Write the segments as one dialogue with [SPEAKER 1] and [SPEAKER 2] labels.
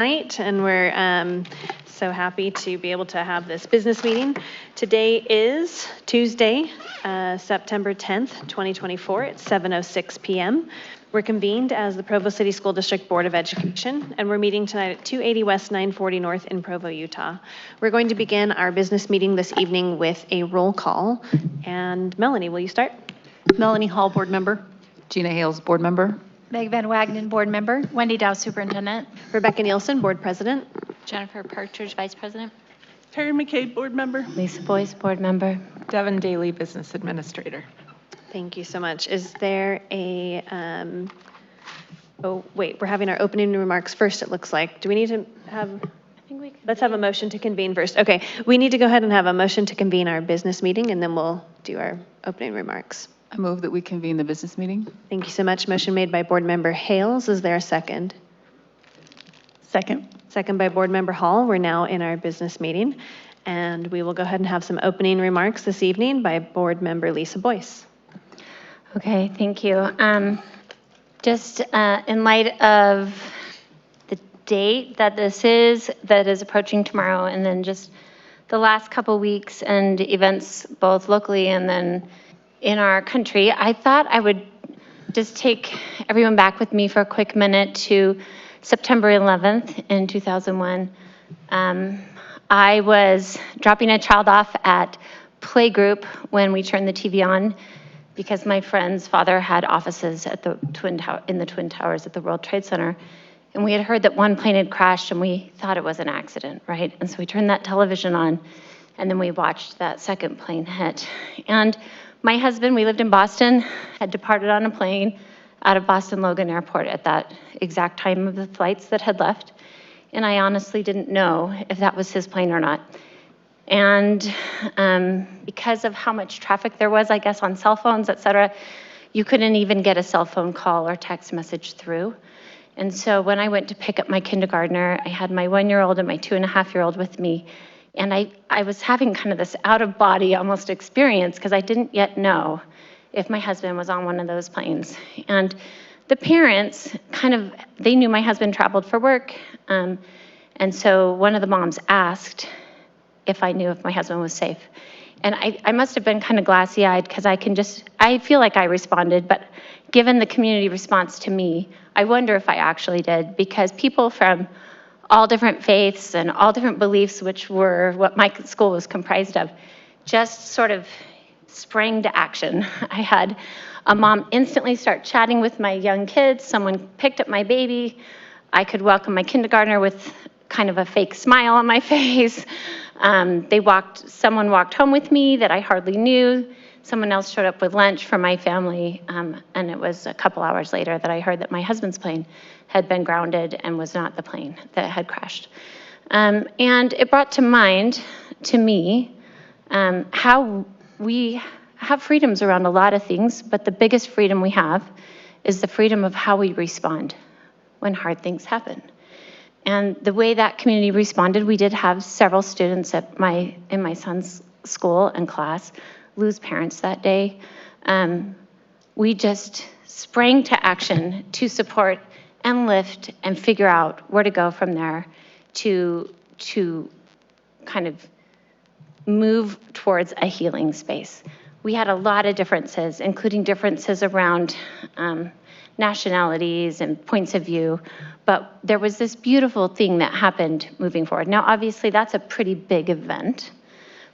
[SPEAKER 1] Night, and we're so happy to be able to have this business meeting. Today is Tuesday, September 10th, 2024. It's 7:06 p.m. We're convened as the Provo City School District Board of Education, and we're meeting tonight at 280 West 940 North in Provo, Utah. We're going to begin our business meeting this evening with a roll call. And Melanie, will you start?
[SPEAKER 2] Melanie Hall, board member.
[SPEAKER 3] Gina Hales, board member.
[SPEAKER 4] Meg Van Wagenen, board member. Wendy Dow, superintendent.
[SPEAKER 1] Rebecca Nielsen, board president.
[SPEAKER 5] Jennifer Partridge, vice president.
[SPEAKER 2] Terry McCabe, board member.
[SPEAKER 6] Lisa Boyce, board member.
[SPEAKER 3] Devin Daly, business administrator.
[SPEAKER 1] Thank you so much. Is there a, oh, wait, we're having our opening remarks first, it looks like. Do we need to have, let's have a motion to convene first. Okay, we need to go ahead and have a motion to convene our business meeting, and then we'll do our opening remarks.
[SPEAKER 3] I move that we convene the business meeting.
[SPEAKER 1] Thank you so much. Motion made by board member Hales. Is there a second?
[SPEAKER 2] Second.
[SPEAKER 1] Second by board member Hall. We're now in our business meeting, and we will go ahead and have some opening remarks this evening by board member Lisa Boyce.
[SPEAKER 6] Okay, thank you. Just in light of the date that that is approaching tomorrow, and then just the last couple weeks and events both locally and then in our country, I thought I would just take everyone back with me for a quick minute to September 11th in 2001. I was dropping a child off at playgroup when we turned the TV on because my friend's father had offices at the in the Twin Towers at the World Trade Center. And we had heard that one plane had crashed and we thought it was an accident, right? And so we turned that television on and then we watched that second plane hit. And my husband, we lived in Boston, had departed on a plane out of Boston Logan Airport at that exact time of the flights that had left. And I honestly didn't know if that was his plane or not. And because of how much traffic there was, I guess, on cell phones, et cetera, you couldn't even get a cell phone call or text message through. And so when I went to pick up my kindergartner, I had my 1-year-old and my 2.5-year-old with me. And I was having kind of this out-of-body almost experience because I didn't yet know if my husband was on one of those planes. And the parents they knew my husband traveled for work. And so one of the moms asked if I knew if my husband was safe. And I must have been kind of glassy-eyed because I feel like I responded, but given the community response to me, I wonder if I actually did, because people from all different faiths and all different beliefs, which were what my school was comprised of, just sort of sprang to action. I had a mom instantly start chatting with my young kids. Someone picked up my baby. I could welcome my kindergartner with kind of a fake smile on my face. Someone walked home with me that I hardly knew. Someone else showed up with lunch for my family, and it was a couple hours later that I heard that my husband's plane had been grounded and was not the plane that had crashed. And it brought to mind, to me, how we have freedoms around a lot of things, but the biggest freedom we have is the freedom of how we respond when hard things happen. And the way that community responded, we did have several students in my son's school and class lose parents that day. We just sprang to action to support and lift and figure out where to go from there to kind of move towards a healing space. We had a lot of differences, including differences around nationalities and points of view, but there was this beautiful thing that happened moving forward. Now, obviously, that's a pretty big event,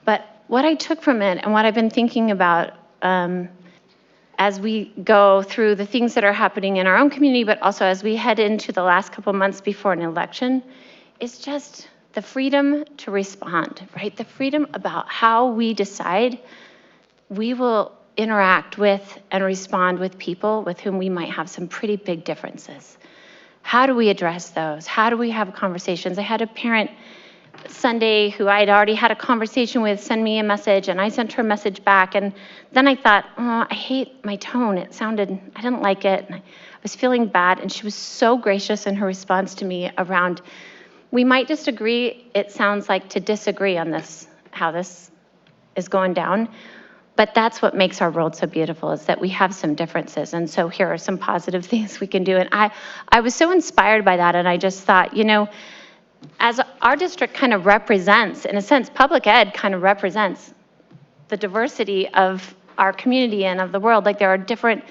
[SPEAKER 6] but what I took from it and what I've been thinking about as we go through the things that are happening in our own community, but also as we head into the last couple months before an election, is just the freedom to respond, right? The freedom about how we decide we will interact with and respond with people with whom we might have some pretty big differences. How do we address those? How do we have conversations? I had a parent Sunday who I had already had a conversation with send me a message, and I sent her a message back, and then I thought, oh, I hate my tone. I didn't like it, and I was feeling bad, and she was so gracious in her response to me around, we might disagree, it sounds like, to disagree on this, how this is going down, But that's what makes our world so beautiful, is that we have some differences. And so here are some positive things we can do. And I was so inspired by that. And I just thought, as our district kind of represents, in a sense, public ed kind of represents the diversity of our community and of the world. Like, there are different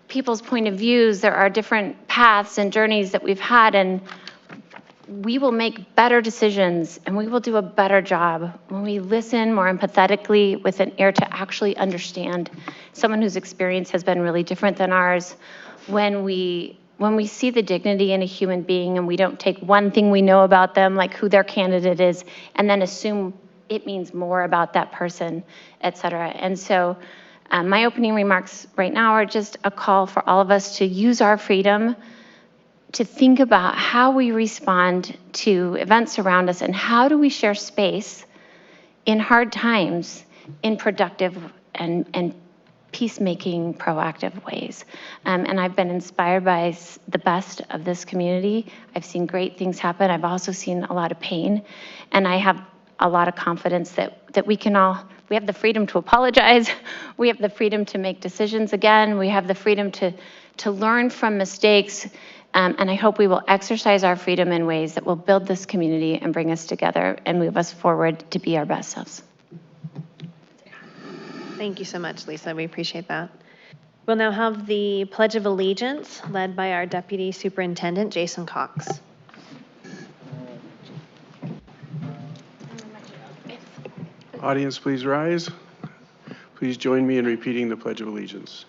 [SPEAKER 6] people's point of views, there are different paths and journeys that we've had, and we will make better decisions and we will do a better job when we listen more empathetically with an ear to actually understand someone whose experience has been really different than ours. When we see the dignity in a human being and we don't take one thing we know about them, like who their candidate is, and then assume it means more about that person, et cetera. And so my opening remarks right now are just a call for all of us to use our freedom to think about how we respond to events around us and how do we share space in hard times in productive and peacemaking, proactive ways. And I've been inspired by the best of this community. I've seen great things happen. I've also seen a lot of pain. And I have a lot of confidence that we have the freedom to apologize. We have the freedom to make decisions again. We have the freedom to learn from mistakes. And I hope we will exercise our freedom in ways that will build this community and bring us together and move us forward to be our best selves.
[SPEAKER 1] Thank you so much, Lisa. We appreciate that. We'll now have the Pledge of Allegiance led by our Deputy Superintendent, Jason Cox.
[SPEAKER 7] Audience, please rise. Please join me in repeating the Pledge of Allegiance.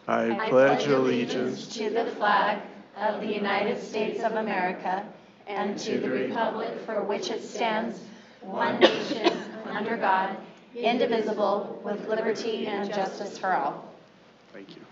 [SPEAKER 7] I pledge allegiance
[SPEAKER 2] to the flag of the United States of America and to the republic for which it stands, one nation, under God, indivisible, with liberty and justice for all.
[SPEAKER 7] Thank you.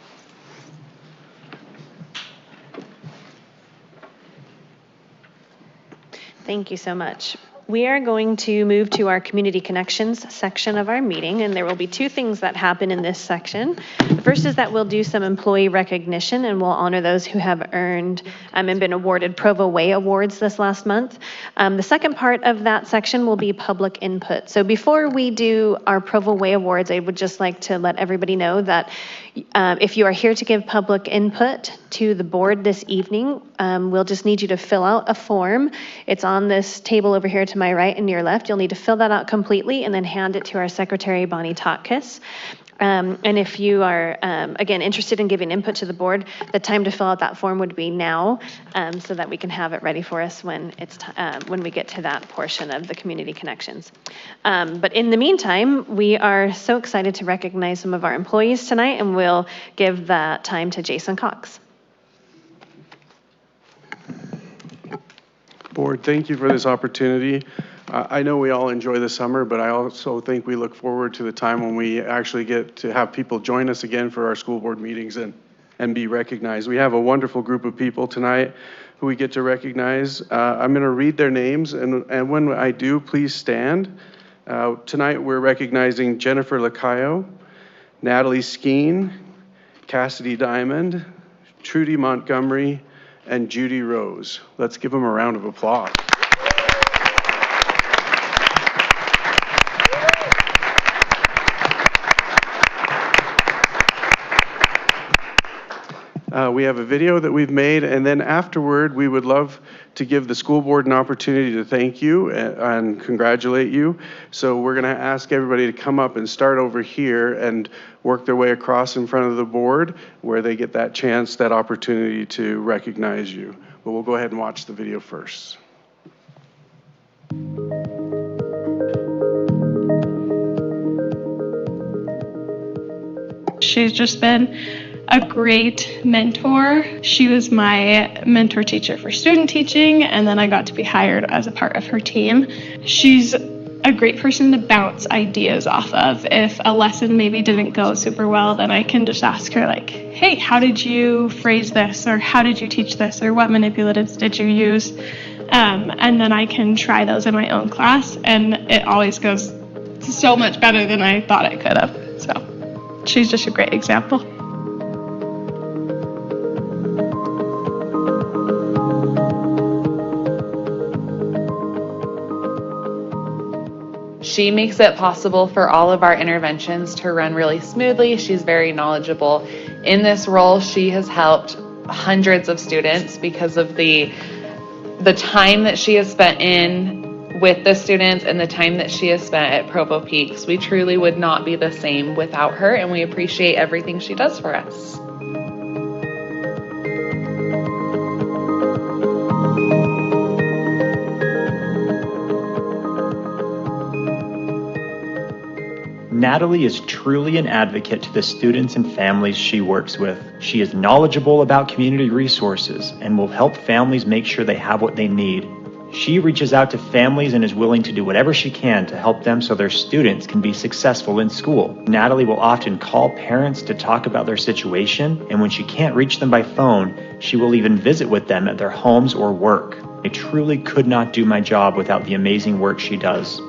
[SPEAKER 1] Thank you so much. We are going to move to our Community Connections section of our meeting, and there will be two things that happen in this section. The first is that we'll do some employee recognition, and we'll honor those who have earned and been awarded Provo Way Awards this last month. The second part of that section will be public input. So before we do our Provo Way Awards, I would just like to let everybody know that if you are here to give public input to the board this evening, we'll just need you to fill out a form. It's on this table over here to my right and your left. You'll need to fill that out completely and then hand it to our secretary, Bonnie Totkiss. And if you are, again, interested in giving input to the board, the time to fill out that form would be now, so that we can have it ready for us when when we get to that portion of the community connections. But in the meantime, we are so excited to recognize some of our employees tonight, and we'll give that time to Jason Cox.
[SPEAKER 7] Board, thank you for this opportunity. I know we all enjoy the summer, but I also think we look forward to the time when we actually get to have people join us again for our school board meetings and be recognized. We have a wonderful group of people tonight who we get to recognize. I'm going to read their names, and when I do, please stand. Tonight we're recognizing Jennifer Lacayo, Natalie Skeen, Cassidy Diamond, Trudy Montgomery, and Judy Rose. Let's give them a round of applause. We have a video that we've made, and then afterward, we would love to give the school board an opportunity to thank you and congratulate you. So we're going to ask everybody to come up and start over here and work their way across in front of the board where they get that chance, that opportunity to recognize you. But we'll go ahead and watch the video first.
[SPEAKER 8] She's just been a great mentor. She was my mentor teacher for student teaching, and then I got to be hired as a part of her team. She's a great person to bounce ideas off of. If a lesson maybe didn't go super well, then I can just ask her like, hey, how did you phrase this? Or how did you teach this? Or what manipulatives did you use? And then I can try those in my own class, and it always goes so much better than I thought it could have. So she's just a great example.
[SPEAKER 9] She makes it possible for all of our interventions to run really smoothly. She's very knowledgeable. In this role, she has helped hundreds of students because of the time that she has spent in with the students and the time that she has spent at Provo Peaks. We truly would not be the same without her, and we appreciate everything she does for us.
[SPEAKER 10] Natalie is truly an advocate to the students and families she works with. She is knowledgeable about community resources and will help families make sure they have what they need. She reaches out to families and is willing to do whatever she can to help them so their students can be successful in school. Natalie will often call parents to talk about their situation, and when she can't reach them by phone, she will even visit with them at their homes or work. I truly could not do my job without the amazing work she does.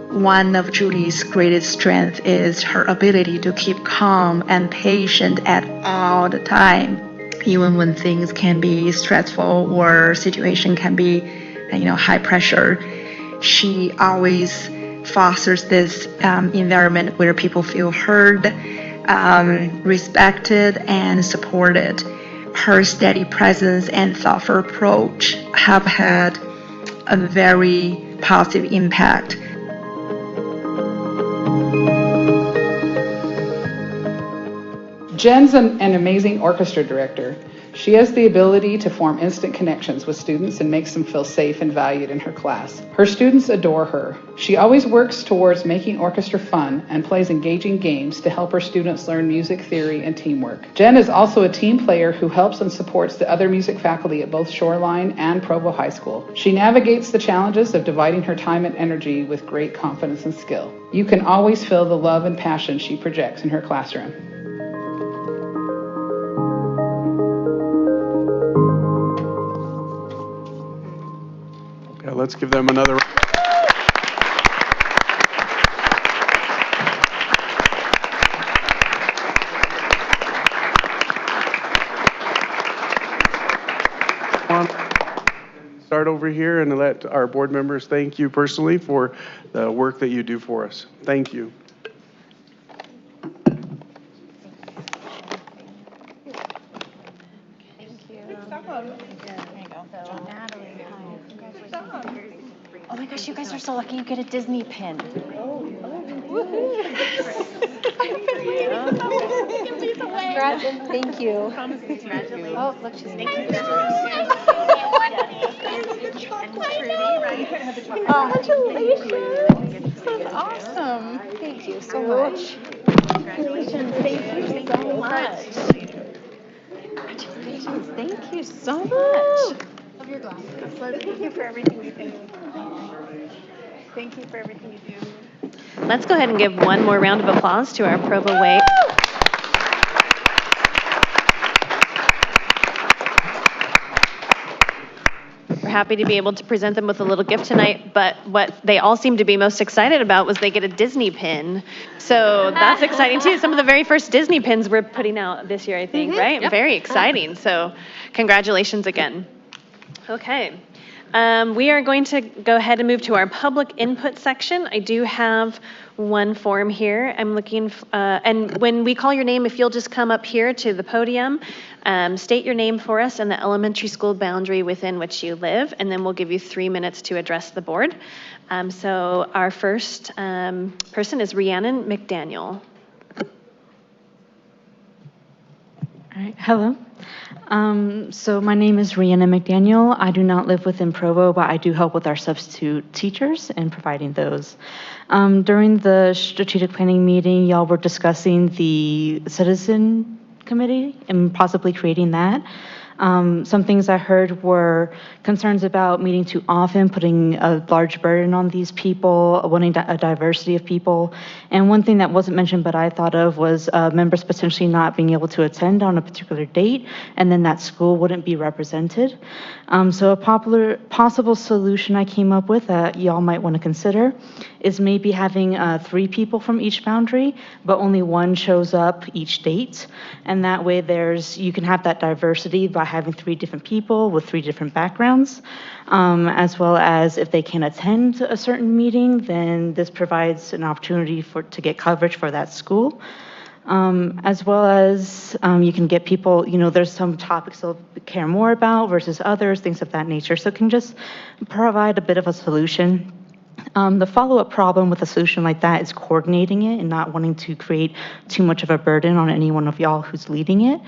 [SPEAKER 11] One of Julie's greatest strengths is her ability to keep calm and patient at all the time, even when things can be stressful or situation can be, high pressure. She always fosters this environment where people feel heard, respected, and supported. Her steady presence and thoughtful approach have had a very positive impact.
[SPEAKER 12] Jen's an amazing orchestra director. She has the ability to form instant connections with students and makes them feel safe and valued in her class. Her students adore her. She always works towards making orchestra fun and plays engaging games to help her students learn music theory and teamwork. Jen is also a team player who helps and supports the other music faculty at both Shoreline and Provo High School. She navigates the challenges of dividing her time and energy with great confidence and skill. You can always feel the love and passion she projects in her classroom.
[SPEAKER 7] Let's give them another round. Start over here and let our board members thank you personally for the work that you do for us. Thank you.
[SPEAKER 2] Oh my gosh, you guys are so lucky you get a Disney pin. Thank you. Oh, look, she's making it. Congratulations. That's awesome. Thank you so much. Congratulations. Thank you so much. Congratulations. Thank you so much. Love your glasses. Thank you for everything you do. Thank you for everything you do.
[SPEAKER 1] Let's go ahead and give one more round of applause to our Provo Way. We're happy to be able to present them with a little gift tonight, but what they all seemed to be most excited about was they get a Disney pin. So that's exciting too. Some of the very first Disney pins we're putting out this year, I think, right? Yep. Very exciting. So congratulations again. Okay. We are going to go ahead and move to our public input section. I do have one form here. I'm looking, and when we call your name, if you'll just come up here to the podium, state your name for us and the elementary school boundary within which you live, and then we'll give you 3 minutes to address the board. So our first person is Rhiannon McDaniel.
[SPEAKER 13] All right, hello. So my name is Rhiannon McDaniel. I do not live within Provo, but I do help with our substitute teachers and providing those. During the strategic planning meeting, y'all were discussing the citizen committee and possibly creating that. Some things I heard were concerns about meeting too often, putting a large burden on these people, wanting a diversity of people. And one thing that wasn't mentioned but I thought of was members potentially not being able to attend on a particular date, and then that school wouldn't be represented. So a possible solution I came up with that y'all might want to consider is maybe having 3 people from each boundary, but only one shows up each date. And that way you can have that diversity by having 3 different people with 3 different backgrounds. As well as if they can attend a certain meeting, then this provides an opportunity to get coverage for that school. As well as you can get people, there's some topics they'll care more about versus others, things of that nature. So it can just provide a bit of a solution. The follow-up problem with a solution like that is coordinating it and not wanting to create too much of a burden on any one of y'all who's leading it.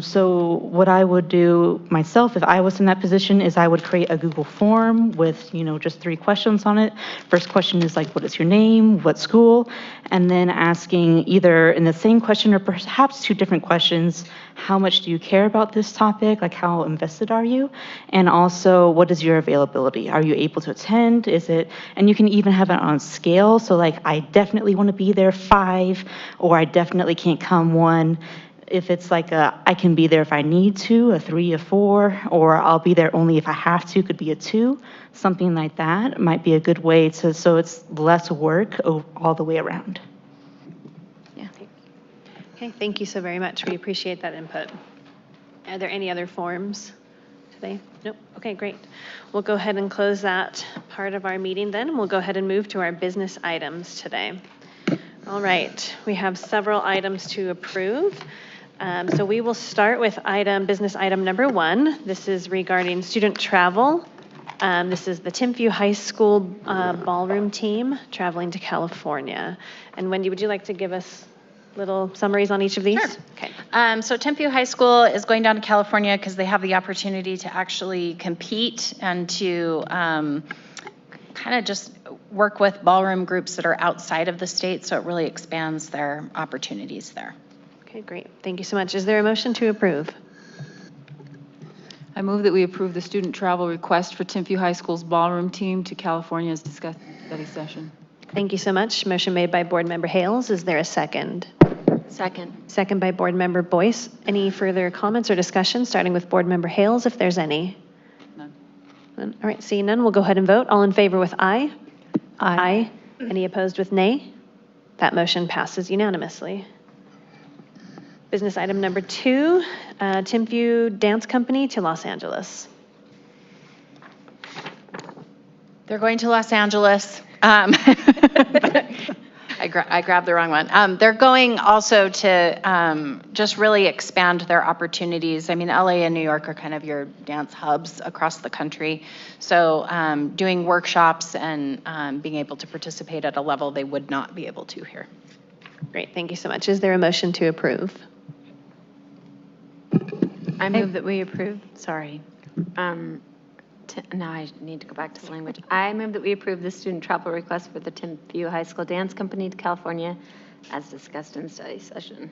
[SPEAKER 13] So what I would do myself if I was in that position is I would create a Google form with, just 3 questions on it. First question is like, what is your name, what school? And then asking either in the same question or perhaps 2 different questions, how much do you care about this topic? Like how invested are you? And also, what is your availability? Are you able to attend? And you can even have it on scale. So like, I definitely want to be there 5, or I definitely can't come 1. If it's like I can be there if I need to, a 3, a 4, or I'll be there only if I have to, could be a 2, something like that might be a good way so it's less work all the way around.
[SPEAKER 1] Yeah. Okay, thank you so very much. We appreciate that input. Are there any other forms today? Nope. Okay, great. We'll go ahead and close that part of our meeting then. We'll go ahead and move to our business items today. All right, we have several items to approve. So we will start with business item number 1. This is regarding student travel. This is the Timpview High School ballroom team traveling to California. And Wendy, would you like to give us little summaries on each of these?
[SPEAKER 2] Sure.
[SPEAKER 1] Okay.
[SPEAKER 2] So Timpview High School is going down to California because they have the opportunity to actually compete and to kind of just work with ballroom groups that are outside of the state. So it really expands their opportunities there.
[SPEAKER 1] Okay, great. Thank you so much. Is there a motion to approve?
[SPEAKER 3] I move that we approve the student travel request for Timpview High School's ballroom team to California as discussed in the study session.
[SPEAKER 1] Thank you so much. Motion made by Board Member Hales. Is there a second?
[SPEAKER 6] Second.
[SPEAKER 1] Second by Board Member Boyce. Any further comments or discussion, starting with Board Member Hales, if there's any?
[SPEAKER 3] None.
[SPEAKER 1] None. All right, seeing none, we'll go ahead and vote. All in favor with aye? Aye. Any opposed with nay? That motion passes unanimously. Business item number 2, Timpview Dance Company to Los Angeles.
[SPEAKER 2] They're going to Los Angeles. I grabbed the wrong one. They're going also to just really expand their opportunities. I mean, LA and New York are kind of your dance hubs across the country. So doing workshops and being able to participate at a level they would not be able to here.
[SPEAKER 1] Great, thank you so much. Is there a motion to approve?
[SPEAKER 6] I move that we approve, sorry. Now I need to go back to the language. I move that we approve the student travel request for the Timpview High School Dance Company to California as discussed in study session.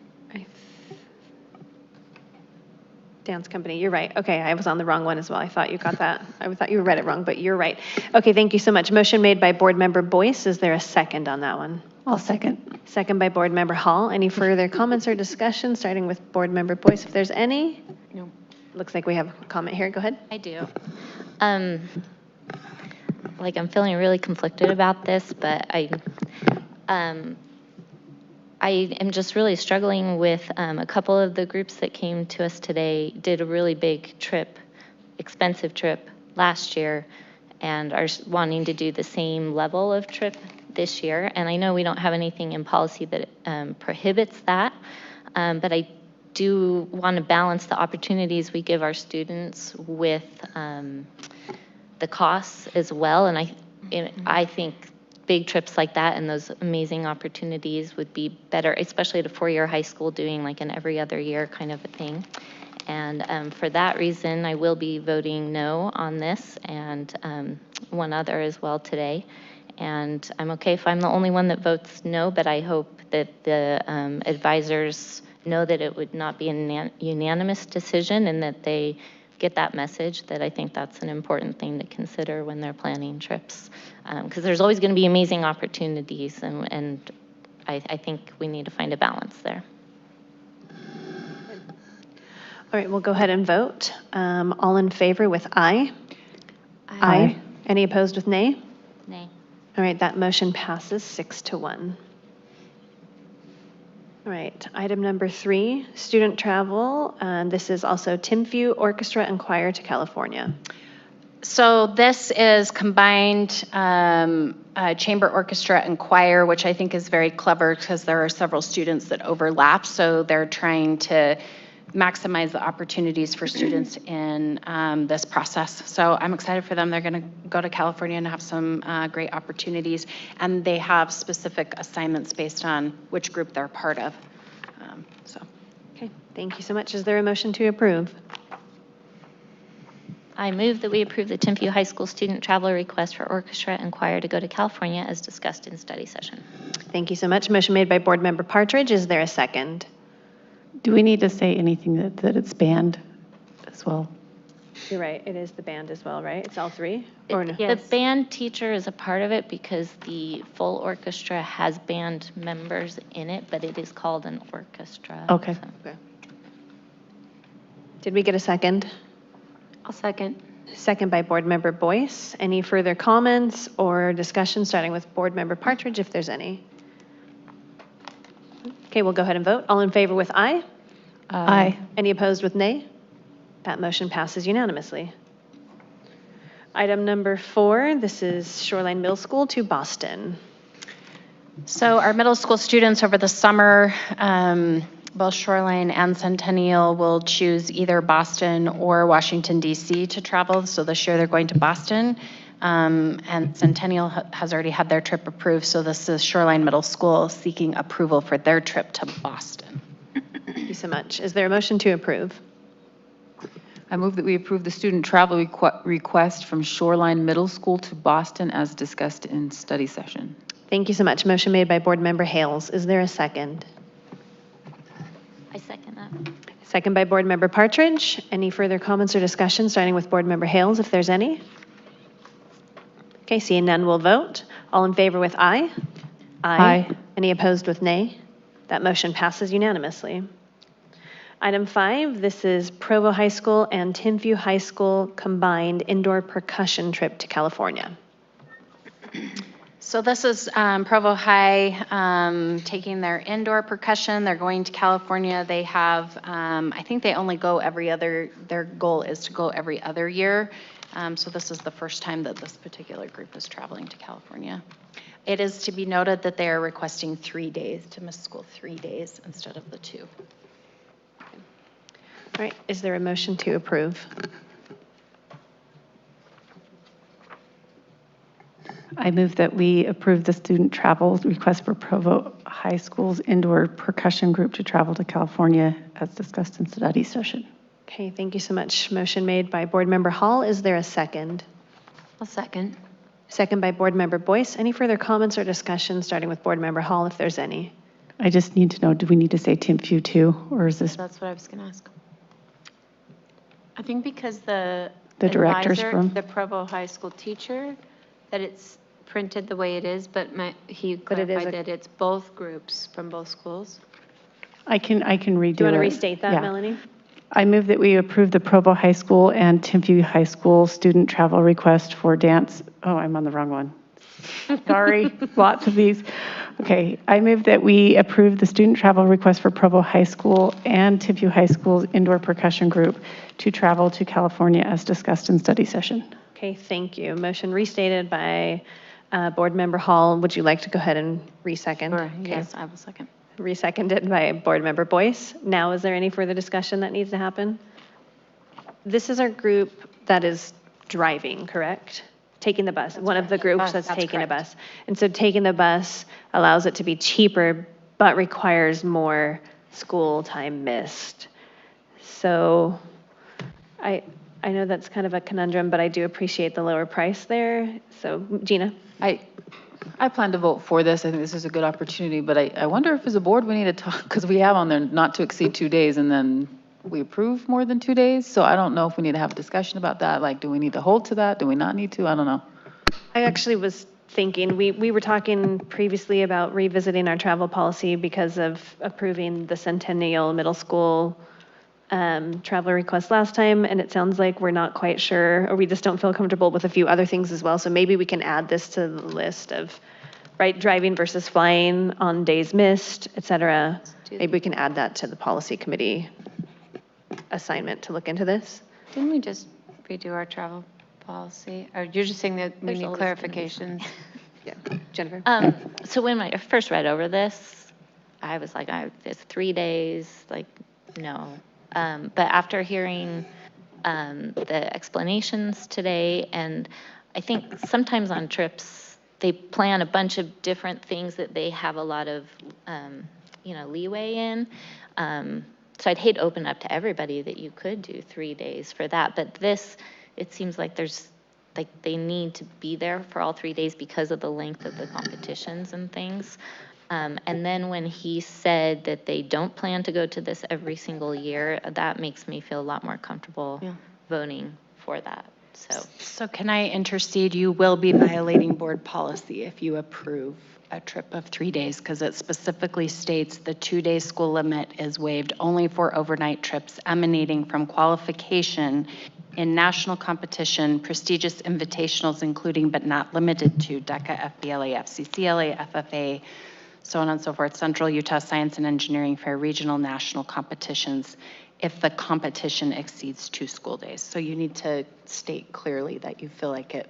[SPEAKER 1] Dance Company, you're right. Okay, I was on the wrong one as well. I thought you got that. I thought you read it wrong, but you're right. Okay, thank you so much. Motion made by Board Member Boyce. Is there a second on that one?
[SPEAKER 3] I'll second.
[SPEAKER 1] Second by Board Member Hall. Any further comments or discussion, starting with Board Member Boyce, if there's any?
[SPEAKER 6] No.
[SPEAKER 1] Looks like we have a comment here. Go ahead.
[SPEAKER 5] I do. I'm feeling really conflicted about this, but I am just really struggling with a couple of the groups that came to us today did a really big trip, expensive trip last year, and are wanting to do the same level of trip this year. And I know we don't have anything in policy that prohibits that, but I do want to balance the opportunities we give our students with the costs as well. And I think big trips like that and those amazing opportunities would be better, especially at a 4-year high school doing like an every other year kind of a thing. And for that reason, I will be voting no on this and one other as well today. And I'm okay if I'm the only one that votes no, but I hope that the advisors know that it would not be a unanimous decision and that they get that message, that I think that's an important thing to consider when they're planning trips. Because there's always going to be amazing opportunities, and I think we need to find a balance there.
[SPEAKER 1] All right, we'll go ahead and vote. All in favor with aye?
[SPEAKER 6] Aye.
[SPEAKER 1] Any opposed with nay?
[SPEAKER 5] Nay.
[SPEAKER 1] All right, that motion passes 6-1. All right, item number 3, student travel. This is also Timfew Orchestra and Choir to California.
[SPEAKER 2] So this is combined chamber orchestra and choir, which I think is very clever because there are several students that overlap. So they're trying to maximize the opportunities for students in this process. So I'm excited for them. They're going to go to California and have some great opportunities. And they have specific assignments based on which group they're part of.
[SPEAKER 1] Okay, thank you so much. Is there a motion to approve?
[SPEAKER 5] I move that we approve the Timfew High School student travel request for orchestra and choir to go to California as discussed in study session.
[SPEAKER 1] Thank you so much. Motion made by Board Member Partridge. Is there a second?
[SPEAKER 12] Do we need to say anything that it's banned as well?
[SPEAKER 1] You're right. It is the band as well, right? It's all 3? Or no?
[SPEAKER 5] The band teacher is a part of it because the full orchestra has band members in it, but it is called an orchestra.
[SPEAKER 12] Okay.
[SPEAKER 1] Okay. Did we get a second?
[SPEAKER 6] I'll second.
[SPEAKER 1] Second by Board Member Boyce. Any further comments or discussion, starting with Board Member Partridge, if there's any? Okay, we'll go ahead and vote. All in favor with aye?
[SPEAKER 12] Aye.
[SPEAKER 1] Any opposed with nay? That motion passes unanimously. Item number 4, this is Shoreline Middle School to Boston.
[SPEAKER 2] So our middle school students over the summer, both Shoreline and Centennial will choose either Boston or Washington, D.C. to travel. So this year they're going to Boston. And Centennial has already had their trip approved. So this is Shoreline Middle School seeking approval for their trip to Boston.
[SPEAKER 1] Thank you so much. Is there a motion to approve?
[SPEAKER 3] I move that we approve the student travel request from Shoreline Middle School to Boston as discussed in study session.
[SPEAKER 1] Thank you so much. Motion made by Board Member Hales. Is there a second?
[SPEAKER 5] I second that.
[SPEAKER 1] Second by Board Member Partridge. Any further comments or discussion, starting with Board Member Hales, if there's any? Okay, seeing none, we'll vote. All in favor with aye?
[SPEAKER 12] Aye.
[SPEAKER 1] Any opposed with nay? That motion passes unanimously. Item 5, this is Provo High School and Timfew High School combined indoor percussion trip to California.
[SPEAKER 2] So this is Provo High taking their indoor percussion. They're going to California. They have, I think they only go every other, their goal is to go every other year. So this is the first time that this particular group is traveling to California. It is to be noted that they are requesting 3 days, to miss school 3 days instead of the 2.
[SPEAKER 1] All right, is there a motion to approve?
[SPEAKER 12] I move that we approve the student travel request for Provo High School's indoor percussion group to travel to California as discussed in study session.
[SPEAKER 1] Okay, thank you so much. Motion made by Board Member Hall. Is there a second?
[SPEAKER 6] I'll second.
[SPEAKER 1] Second by Board Member Boyce. Any further comments or discussion, starting with Board Member Hall, if there's any?
[SPEAKER 12] I just need to know, do we need to say Timfew too, or is this
[SPEAKER 6] That's what I was going to ask. I think because the
[SPEAKER 12] director's
[SPEAKER 6] advisor,
[SPEAKER 12] from?
[SPEAKER 6] the Provo High School teacher, that it's printed the way it is, but he
[SPEAKER 1] it is
[SPEAKER 6] clarified that it's both groups from both schools.
[SPEAKER 12] I can redo it.
[SPEAKER 1] Do you want to restate that,
[SPEAKER 12] Yeah.
[SPEAKER 1] Melanie?
[SPEAKER 12] I move that we approve the Provo High School and Timfew High School student travel request for dance. Oh, I'm on the wrong one. Sorry, lots of these. Okay, I move that we approve the student travel request for Provo High School and Timfew High School's indoor percussion group to travel to California as discussed in study session.
[SPEAKER 1] Okay, thank you. Motion restated by Board Member Hall. Would you like to go ahead and resecond?
[SPEAKER 6] Sure,
[SPEAKER 1] Okay.
[SPEAKER 6] yes, I will second.
[SPEAKER 1] Reseconded by Board Member Boyce. Now, is there any further discussion that needs to happen? This is our group that is driving, correct? Taking the bus, one of the groups that's taking a bus. And so taking the bus allows it to be cheaper, but requires more school time missed. So I know that's kind of a conundrum, but I do appreciate the lower price there. So Gina?
[SPEAKER 3] I plan to vote for this. I think this is a good opportunity, but I wonder if as a board we need to talk, because we have on there not to exceed 2 days, and then we approve more than 2 days. So I don't know if we need to have a discussion about that. Like, do we need to hold to that? Do we not need to? I don't know.
[SPEAKER 1] I actually was thinking, we were talking previously about revisiting our travel policy because of approving the Centennial Middle School travel request last time, and it sounds like we're not quite sure, or we just don't feel comfortable with a few other things as well. So maybe we can add this to the list of, right, driving versus flying on days missed, et cetera. Maybe we can add that to the policy committee assignment to look into this.
[SPEAKER 6] Didn't we just redo our travel policy? Or you're just saying that we
[SPEAKER 5] There's
[SPEAKER 6] need
[SPEAKER 5] always
[SPEAKER 6] clarifications?
[SPEAKER 1] Yeah, Jennifer?
[SPEAKER 5] So when I first read over this, I was like, it's 3 days, like, no. But after hearing the explanations today, and I think sometimes on trips, they plan a bunch of different things that they have a lot of, leeway in. So I'd hate to open up to everybody that you could do 3 days for that. But this, it seems like they need to be there for all 3 days because of the length of the competitions and things. And then when he said that they don't plan to go to this every single year, that makes me feel a lot more comfortable voting for that.
[SPEAKER 14] So can I intercede? You will be violating board policy if you approve a trip of 3 days, because it specifically states the 2-day school limit is waived only for overnight trips emanating from qualification in national competition, prestigious invitationals, including but not limited to DECA, FBLA, FCCLA, FFA, so on and so forth, Central Utah Science and Engineering Fair, regional, national competitions, if the competition exceeds 2 school days. So you need to state clearly that you feel like it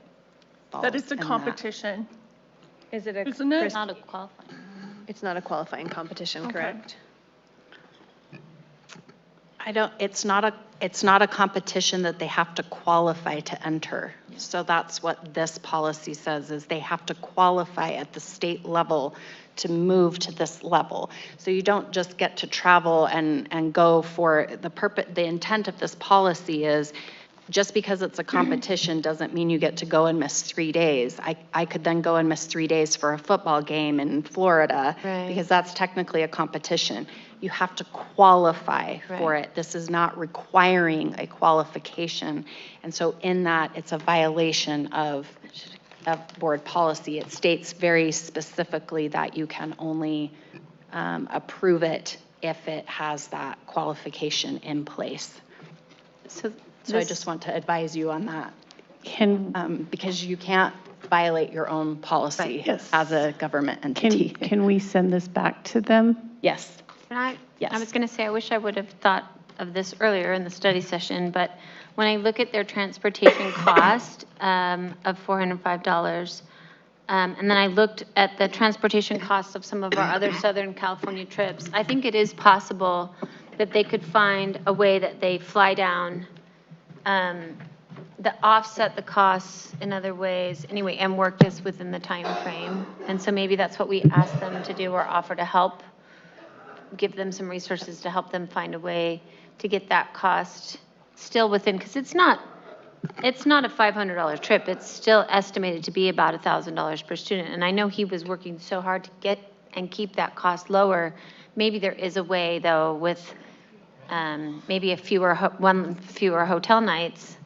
[SPEAKER 14] falls
[SPEAKER 15] That it's a
[SPEAKER 14] in
[SPEAKER 15] competition.
[SPEAKER 1] Is it a,
[SPEAKER 15] Isn't it?
[SPEAKER 5] It's not a qualifying.
[SPEAKER 1] It's not a qualifying competition, correct?
[SPEAKER 14] It's not a competition that they have to qualify to enter. So that's what this policy says, is they have to qualify at the state level to move to this level. So you don't just get to travel and go for the purpose. The intent of this policy is just because it's a competition doesn't mean you get to go and miss 3 days. I could then go and miss 3 days for a football game in Florida, because that's technically a competition. You have to qualify for it. This is not requiring a qualification. And so in that, it's a violation of board policy. It states very specifically that you can only approve it if it has that qualification in place. So I just want to advise you on that. Because you can't violate your own policy as a government entity.
[SPEAKER 15] Can we send this back to them?
[SPEAKER 14] Yes.
[SPEAKER 6] I was going to say, I wish I would have thought of this earlier in the study session, but when I look at their transportation cost of $405, and then I looked at the transportation costs of some of our other Southern California trips, I think it is possible that they could find a way that they fly down, that offset the costs in other ways anyway, and work this within the time frame. And so maybe that's what we ask them to do, or offer to help, give them some resources to help them find a way to get that cost still within, because it's not a $500 trip. It's still estimated to be about $1,000 per student. And I know he was working so hard to get and keep that cost lower. Maybe there is a way, though, with maybe fewer hotel nights,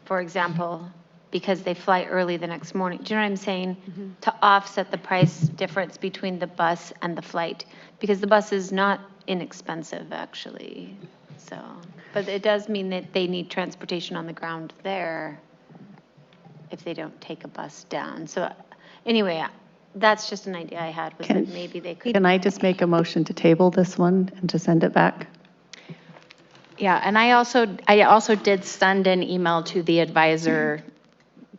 [SPEAKER 6] for example, because they fly early the next morning. Do you know what I'm saying? Mm-hmm. To offset the price difference between the bus and the flight, because the bus is not inexpensive, actually. So, but it does mean that they need transportation on the ground there if they don't take a bus down. So anyway, that's just an idea I had, was that maybe they could.
[SPEAKER 15] Can I just make a motion to table this one and to send it back?
[SPEAKER 14] Yeah, and I also did send an email to the advisor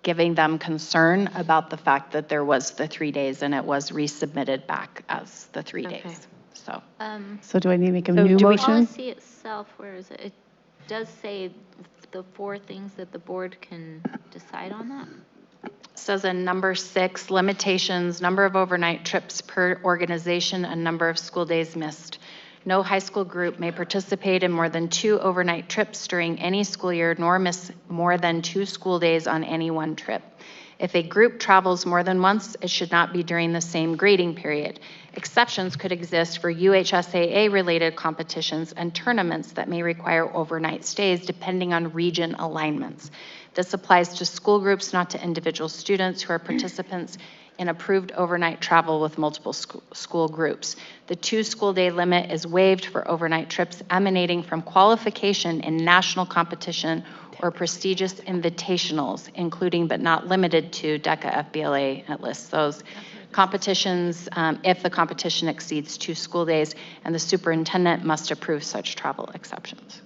[SPEAKER 14] giving them concern about the fact that there was the 3 days, and it was resubmitted back as the 3 days.
[SPEAKER 15] So do I need to make a new motion?
[SPEAKER 5] The policy itself, where is it? It does say the 4 things that the board can decide on that.
[SPEAKER 14] It says in number 6, limitations, number of overnight trips per organization, and number of school days missed. No high school group may participate in more than 2 overnight trips during any school year, nor miss more than 2 school days on any one trip. If a group travels more than once, it should not be during the same grading period. Exceptions could exist for UHSAA-related competitions and tournaments that may require overnight stays depending on region alignments. This applies to school groups, not to individual students who are participants in approved overnight travel with multiple school groups. The 2-school day limit is waived for overnight trips emanating from qualification in national competition or prestigious invitationals, including but not limited to DECA FBLA. It lists those competitions if the competition exceeds 2 school days, and the superintendent must approve such travel exceptions.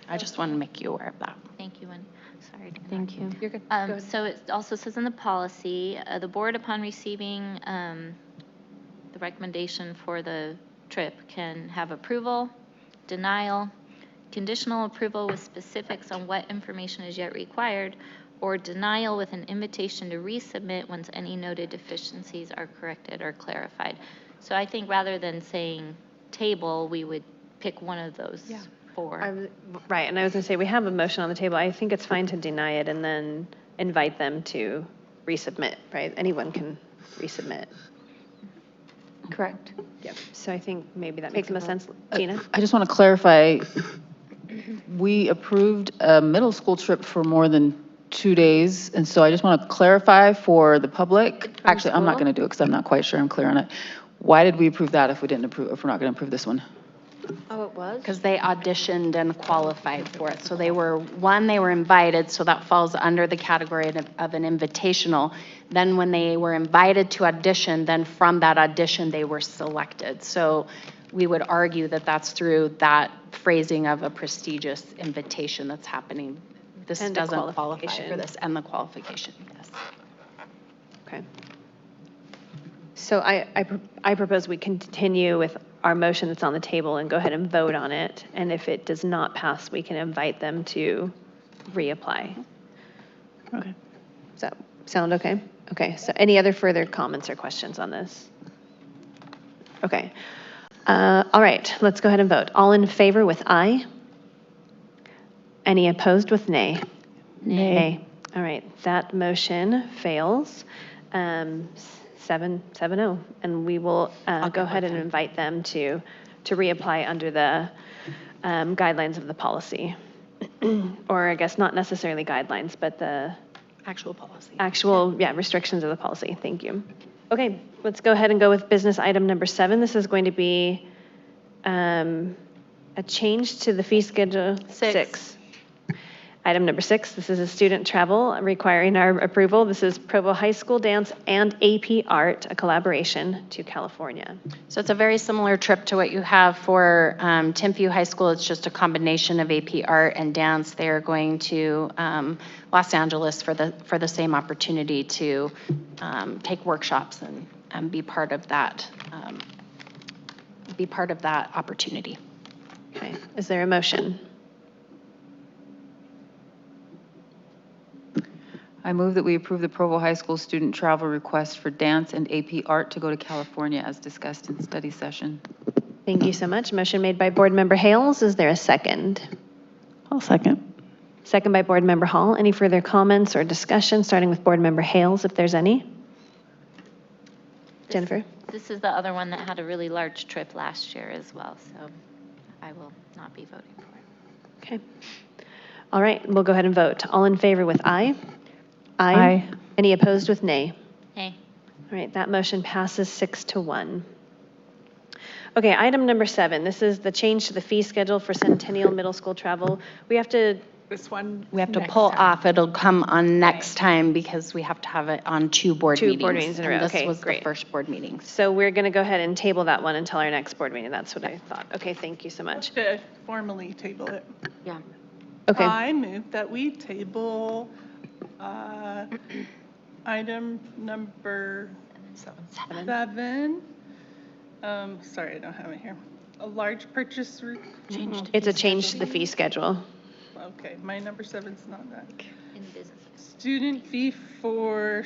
[SPEAKER 14] I just want to make you aware of that.
[SPEAKER 5] Thank you, Wendy. Sorry.
[SPEAKER 1] Thank you.
[SPEAKER 14] You're good.
[SPEAKER 5] So it also says in the policy, the board, upon receiving the recommendation for the trip, can have approval, denial, conditional approval with specifics on what information is yet required, or denial with an invitation to resubmit once any noted deficiencies are corrected or clarified. So I think rather than saying table, we would pick one of those four.
[SPEAKER 1] Right, and I was going to say, we have a motion on the table. I think it's fine to deny it and then invite them to resubmit, right? Anyone can resubmit.
[SPEAKER 6] Correct.
[SPEAKER 1] Yep. So I think maybe that makes the most sense. Gina?
[SPEAKER 3] I just want to clarify, we approved a middle school trip for more than 2 days, and so I just want to clarify for the public. Actually, I'm not going to do it because I'm not quite sure I'm clear on it. Why did we approve that if we didn't approve, if we're not going to approve this one?
[SPEAKER 14] Oh, it was? Because they auditioned and qualified for it. So they were invited, so that falls under the category of an invitational. Then when they were invited to audition, then from that audition, they were selected. So we would argue that that's through that phrasing of a prestigious invitation that's happening. This doesn't qualify for this, and the qualification, yes.
[SPEAKER 1] Okay. So I propose we continue with our motion that's on the table and go ahead and vote on it. And if it does not pass, we can invite them to reapply. Okay. Does that sound okay? Okay, so any other further comments or questions on this? Okay. All right, let's go ahead and vote. All in favor with aye? Any opposed with nay? Nay. All right, that motion fails. 7-0, and we will go ahead and invite them to reapply under the guidelines of the policy. Or I guess not necessarily guidelines, but the
[SPEAKER 14] actual policy.
[SPEAKER 1] Restrictions of the policy. Thank you. Okay, let's go ahead and go with business item number 7. This is going to be a change to the fee schedule. 6. Item number 6, this is a student travel requiring our approval. This is Provo High School Dance and AP Art, a collaboration to California.
[SPEAKER 14] So it's a very similar trip to what you have for Timpview High School. It's just a combination of AP Art and dance. They are going to Los Angeles for the same opportunity to take workshops and be part of that. Be part of that opportunity.
[SPEAKER 1] Okay. Is there a motion?
[SPEAKER 3] I move that we approve the Provo High School student travel request for dance and AP art to go to California as discussed in study session.
[SPEAKER 1] Thank you so much. Motion made by Board Member Hales. Is there a second?
[SPEAKER 15] I'll second.
[SPEAKER 1] Second by Board Member Hall. Any further comments or discussion, starting with Board Member Hales, if there's any? Jennifer?
[SPEAKER 5] This is the other one that had a really large trip last year as well, so I will not be voting for it.
[SPEAKER 1] Okay. All right, we'll go ahead and vote. All in favor with aye?
[SPEAKER 15] Aye.
[SPEAKER 1] Any opposed with nay?
[SPEAKER 5] Nay.
[SPEAKER 1] All right, that motion passes 6-1. Okay, item number 7. This is the change to the fee schedule for Centennial Middle School travel. We have to
[SPEAKER 14] pull off. It'll come on next time because we have to have it on 2 board meetings.
[SPEAKER 1] 2 board meetings in a row.
[SPEAKER 14] This
[SPEAKER 1] Okay,
[SPEAKER 14] was
[SPEAKER 1] great.
[SPEAKER 14] the first board meeting.
[SPEAKER 1] So we're going to go ahead and table that one until our next board meeting. That's what I thought. Okay, thank you so much.
[SPEAKER 16] To formally table it.
[SPEAKER 14] Yeah.
[SPEAKER 1] Okay.
[SPEAKER 16] I move that we table item number 7. Sorry, I don't have it here. A large purchase.
[SPEAKER 1] It's a change to the fee schedule.
[SPEAKER 16] Okay, my number 7's not that.
[SPEAKER 5] In business.
[SPEAKER 16] Student fee for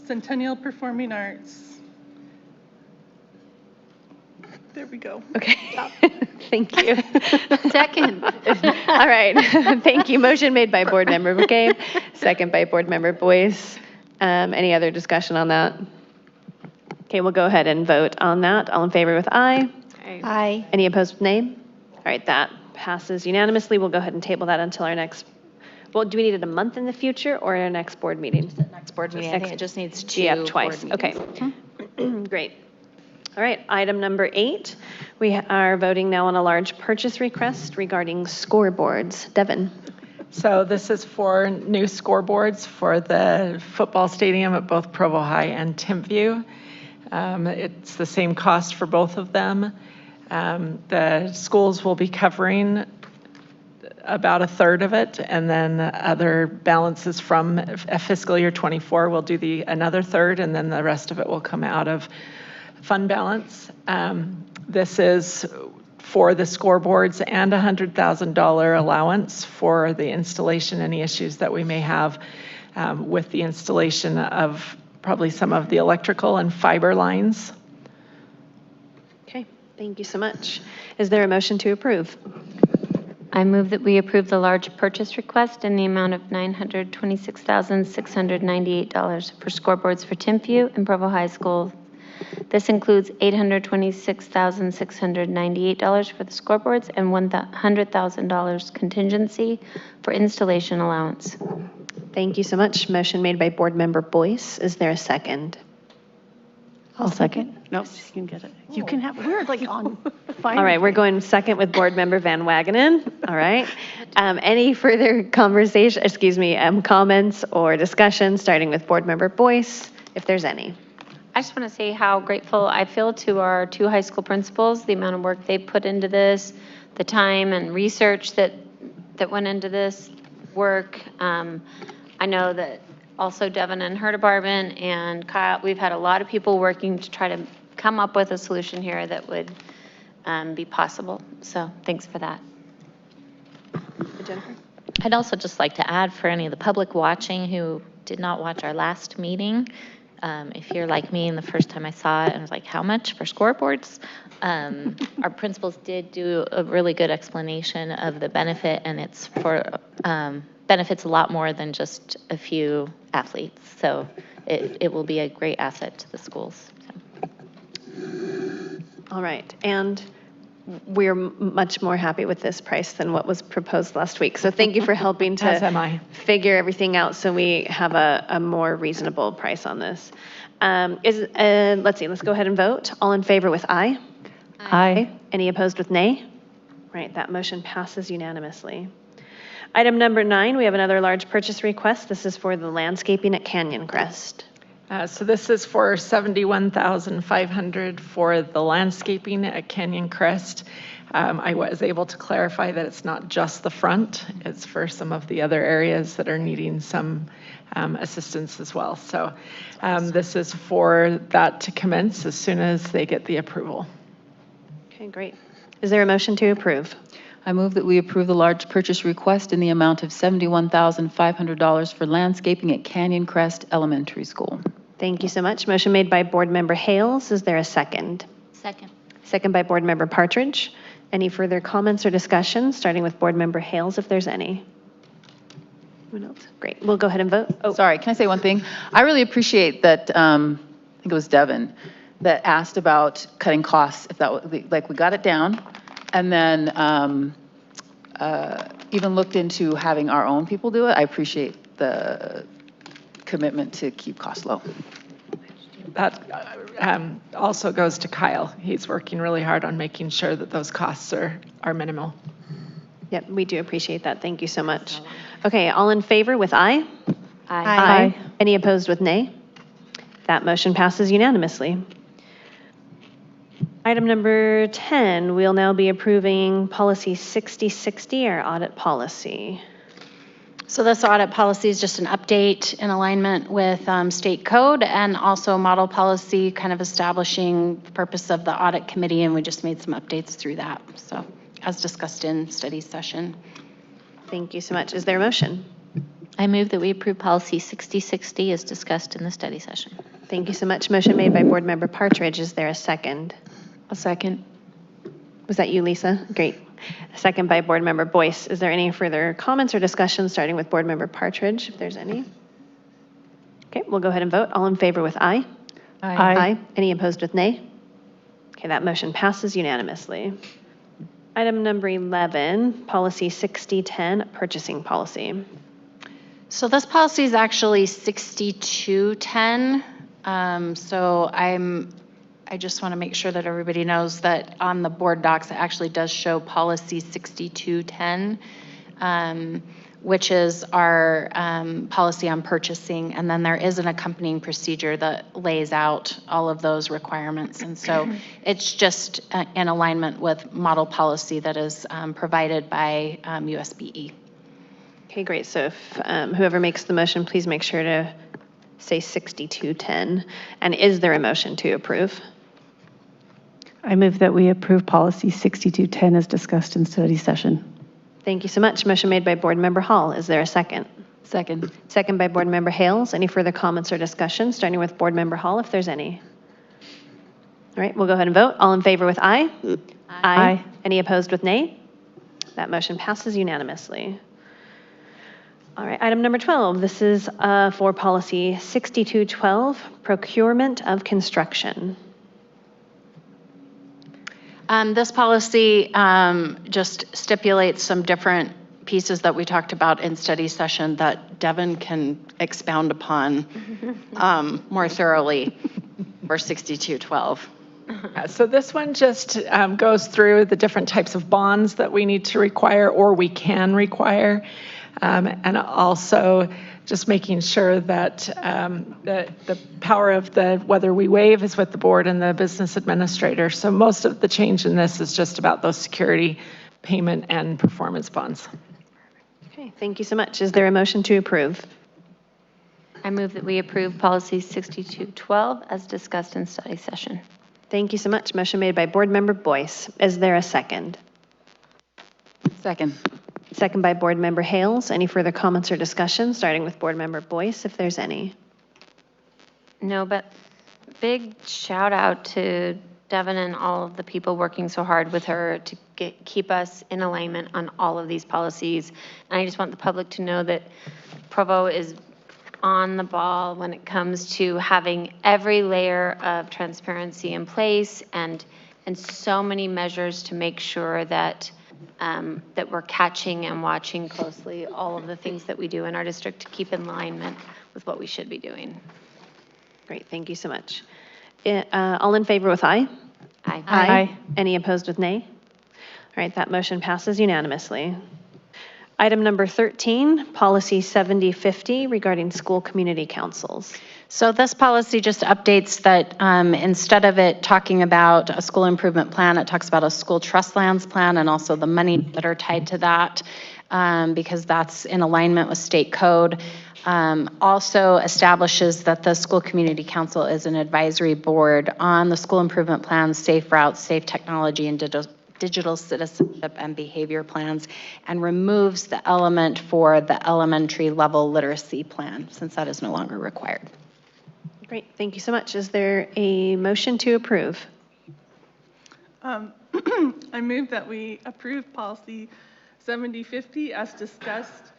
[SPEAKER 16] Centennial Performing Arts. There we go.
[SPEAKER 1] Okay. Thank you.
[SPEAKER 6] Second.
[SPEAKER 1] All right. Thank you. Motion made by Board Member Bouquet, second by Board Member Boyce. Any other discussion on that? Okay, we'll go ahead and vote on that. All in favor with aye?
[SPEAKER 6] Aye.
[SPEAKER 1] Any opposed with nay? All right, that passes unanimously. We'll go ahead and table that until our next, well, do we need it a month in the future or our next board meeting?
[SPEAKER 14] Next board meeting, I think it just needs two
[SPEAKER 1] Yeah,
[SPEAKER 14] board
[SPEAKER 1] twice, okay.
[SPEAKER 14] meetings.
[SPEAKER 1] Great. All right, item number 8, we are voting now on a large purchase request regarding scoreboards. Devin?
[SPEAKER 17] So this is for new scoreboards for the football stadium at both Provo High and Timpview. It's the same cost for both of them. The schools will be covering about a third of it, and then other balances from fiscal year 24 will do another third, and then the rest of it will come out of fund balance. This is for the scoreboards and $100,000 allowance for the installation, any issues that we may have with the installation of probably some of the electrical and fiber lines.
[SPEAKER 1] Okay, thank you so much. Is there a motion to approve?
[SPEAKER 6] I move that we approve the large purchase request in the amount of $926,698 for scoreboards for Timpview and Provo High School. This includes $826,698 for the scoreboards and $100,000 contingency for installation allowance.
[SPEAKER 1] Thank you so much. Motion made by Board Member Boyce. Is there a second?
[SPEAKER 15] I'll second. Nope, you can get it. You can have, we're like on fire.
[SPEAKER 1] All right, we're going second with Board Member Van Wagenen. All right. Any further conversation, comments or discussion, starting with Board Member Boyce, if there's any?
[SPEAKER 6] I just want to say how grateful I feel to our 2 high school principals, the amount of work they put into this, the time and research that went into this work. I know that also Devin and her department and Kyle, we've had a lot of people working to try to come up with a solution here that would be possible. So thanks for that.
[SPEAKER 1] Jennifer?
[SPEAKER 5] I'd also just like to add for any of the public watching who did not watch our last meeting, if you're like me and the first time I saw it, I was like, how much for scoreboards? Our principals did do a really good explanation of the benefit, and it's for benefits a lot more than just a few athletes. So it will be a great asset to the schools. So.
[SPEAKER 1] All right, and we're much more happy with this price than what was proposed last week. So thank you for helping
[SPEAKER 17] As am I.
[SPEAKER 1] figure everything out so we have a more reasonable price on this. Let's go ahead and vote. All in favor with aye?
[SPEAKER 15] Aye.
[SPEAKER 1] Any opposed with nay? Right, that motion passes unanimously. Item number 9, we have another large purchase request. This is for the landscaping at Canyon Crest.
[SPEAKER 17] So this is for $71,500 for the landscaping at Canyon Crest. I was able to clarify that it's not just the front, it's for some of the other areas that are needing some assistance as well. So this is for that to commence as soon as they get the approval.
[SPEAKER 1] Okay, great. Is there a motion to approve?
[SPEAKER 3] I move that we approve the large purchase request in the amount of $71,500 for landscaping at Canyon Crest Elementary School.
[SPEAKER 1] Thank you so much. Motion made by Board Member Hales. Is there a second?
[SPEAKER 5] Second.
[SPEAKER 1] Second by Board Member Partridge. Any further comments or discussion, starting with Board Member Hales, if there's any? Anyone else? Great. We'll go ahead and vote.
[SPEAKER 3] Oh, sorry. Can I say one thing? I really appreciate that, I think it was Devin, that asked about cutting costs, if that was, like, we got it down, and then even looked into having our own people do it. I appreciate the commitment to keep costs low.
[SPEAKER 17] That also goes to Kyle. He's working really hard on making sure that those costs are minimal.
[SPEAKER 1] Yep, we do appreciate that. Thank you so much. Okay, all in favor with aye?
[SPEAKER 6] Aye.
[SPEAKER 1] Any opposed with nay? That motion passes unanimously. Item number 10, we'll now be approving policy 6060, our audit policy.
[SPEAKER 14] So this audit policy is just an update in alignment with state code and also model policy, kind of establishing the purpose of the audit committee, and we just made some updates through that. So as discussed in study session.
[SPEAKER 1] Thank you so much. Is there a motion?
[SPEAKER 5] I move that we approve policy 6060 as discussed in the study session.
[SPEAKER 1] Thank you so much. Motion made by Board Member Partridge. Is there a second?
[SPEAKER 15] A second.
[SPEAKER 1] Was that you, Lisa? Great. A second by Board Member Boyce. Is there any further comments or discussion, starting with Board Member Partridge, if there's any? Okay, we'll go ahead and vote. All in favor with aye?
[SPEAKER 15] Aye.
[SPEAKER 1] Any opposed with nay? Okay, that motion passes unanimously. Item number 11, policy 6010, purchasing policy.
[SPEAKER 14] So this policy is actually 6210. I just want to make sure that everybody knows that on the board docs, it actually does show policy 6210, which is our policy on purchasing. And then there is an accompanying procedure that lays out all of those requirements. And so it's just in alignment with model policy that is provided by USBE.
[SPEAKER 1] Okay, great. So if whoever makes the motion, please make sure to say 6210. And is there a motion to approve?
[SPEAKER 15] I move that we approve policy 6210 as discussed in study session.
[SPEAKER 1] Thank you so much. Motion made by Board Member Hall. Is there a second?
[SPEAKER 15] Second.
[SPEAKER 1] Second by Board Member Hales. Any further comments or discussion, starting with Board Member Hall, if there's any? All right, we'll go ahead and vote. All in favor with aye?
[SPEAKER 15] Aye.
[SPEAKER 1] Any opposed with nay? That motion passes unanimously. All right, item number 12. This is for policy 6212, procurement of construction.
[SPEAKER 14] This policy just stipulates some different pieces that we talked about in study session that Devin can expound upon more thoroughly for 6212.
[SPEAKER 17] So this one just goes through the different types of bonds that we need to require or we can require. And also just making sure that the power of whether we waive is with the board and the business administrator. So most of the change in this is just about those security, payment, and performance bonds.
[SPEAKER 1] Okay, thank you so much. Is there a motion to approve?
[SPEAKER 6] I move that we approve policy 6212 as discussed in study session.
[SPEAKER 1] Thank you so much. Motion made by Board Member Boyce. Is there a second?
[SPEAKER 15] Second.
[SPEAKER 1] Second by Board Member Hales. Any further comments or discussion, starting with Board Member Boyce, if there's any?
[SPEAKER 6] No, but big shout out to Devin and all of the people working so hard with her to keep us in alignment on all of these policies. And I just want the public to know that Provo is on the ball when it comes to having every layer of transparency in place and so many measures to make sure that that we're catching and watching closely all of the things that we do in our district to keep in alignment with what we should be doing.
[SPEAKER 1] Great, thank you so much. All in favor with aye?
[SPEAKER 6] Aye.
[SPEAKER 15] Aye.
[SPEAKER 1] Any opposed with nay? All right, that motion passes unanimously. Item number 13, policy 7050 regarding school community councils.
[SPEAKER 14] So this policy just updates that instead of it talking about a school improvement plan, it talks about a school trust lands plan and also the money that are tied to that because that's in alignment with state code. Also establishes that the school community council is an advisory board on the school improvement plans, safe routes, safe technology, and digital citizenship and behavior plans, and removes the element for the elementary level literacy plan since that is no longer required.
[SPEAKER 1] Great, thank you so much. Is there a motion to approve?
[SPEAKER 16] I move that we approve policy 7050 as discussed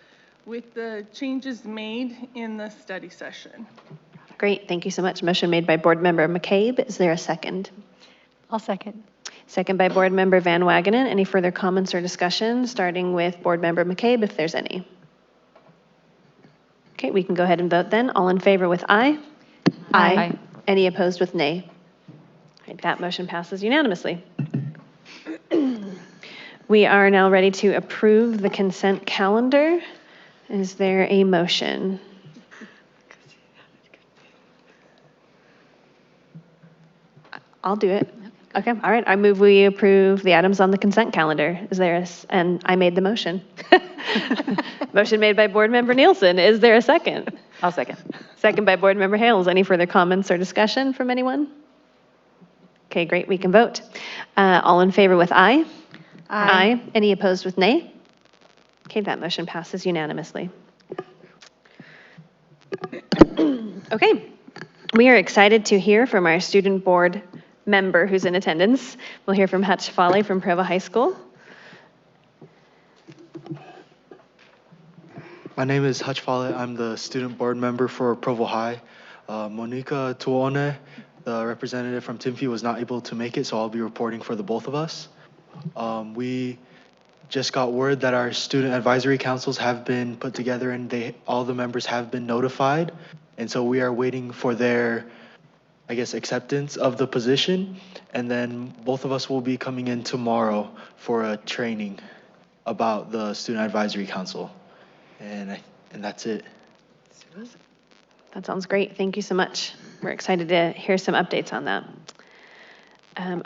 [SPEAKER 16] with the changes made in the study session.
[SPEAKER 1] Great, thank you so much. Motion made by Board Member McCabe. Is there a second?
[SPEAKER 15] I'll second.
[SPEAKER 1] Second by Board Member Van Wagenen. Any further comments or discussion, starting with Board Member McCabe, if there's any? Okay, we can go ahead and vote then. All in favor with aye?
[SPEAKER 15] Aye.
[SPEAKER 1] Any opposed with nay? All right, that motion passes unanimously. We are now ready to approve the consent calendar. Is there a motion? I'll do it. Okay, all right. I move we approve the items on the consent calendar. Is there and I made the motion. Motion made by Board Member Nielsen. Is there a second?
[SPEAKER 15] I'll second.
[SPEAKER 1] Second by Board Member Hales. Any further comments or discussion from anyone? Okay, great. We can vote. All in favor with aye? Aye. Any opposed with nay? Okay, that motion passes unanimously. Okay, we are excited to hear from our student board member who's in attendance. We'll hear from Hutch Foley from Provo High School.
[SPEAKER 18] My name is Hutch Follett. I'm the student board member for Provo High. Monica Tuone, the representative from Timothy, was not able to make it, so I'll be reporting for the both of us. We just got word that our student advisory councils have been put together and all the members have been notified. And so we are waiting for their, I guess, acceptance of the position. And then both of us will be coming in tomorrow for a training about the student advisory council. And that's it.
[SPEAKER 1] That sounds great. Thank you so much. We're excited to hear some updates on that.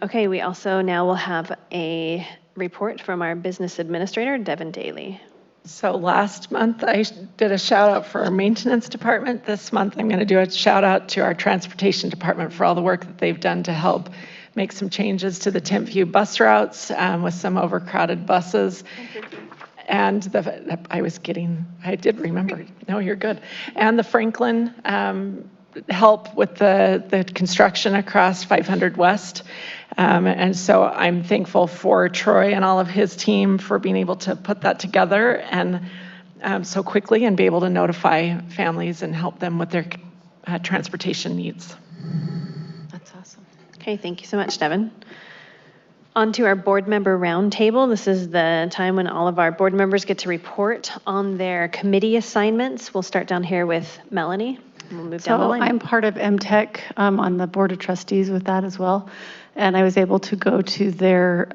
[SPEAKER 1] Okay, we also now will have a report from our business administrator, Devin Daly.
[SPEAKER 17] So last month, I did a shout out for our maintenance department. This month, I'm going to do a shout out to our transportation department for all the work that they've done to help make some changes to the Timpview bus routes with some overcrowded buses. And I did remember. No, you're good. And the Franklin help with the construction across 500 West. And so I'm thankful for Troy and all of his team for being able to put that together and so quickly and be able to notify families and help them with their transportation needs.
[SPEAKER 1] That's awesome. Okay, thank you so much, Devin. On to our board member roundtable. This is the time when all of our board members get to report on their committee assignments. We'll start down here with Melanie. We'll move down the line.
[SPEAKER 15] I'm part of MTech on the board of trustees with that as well. And I was able to go to their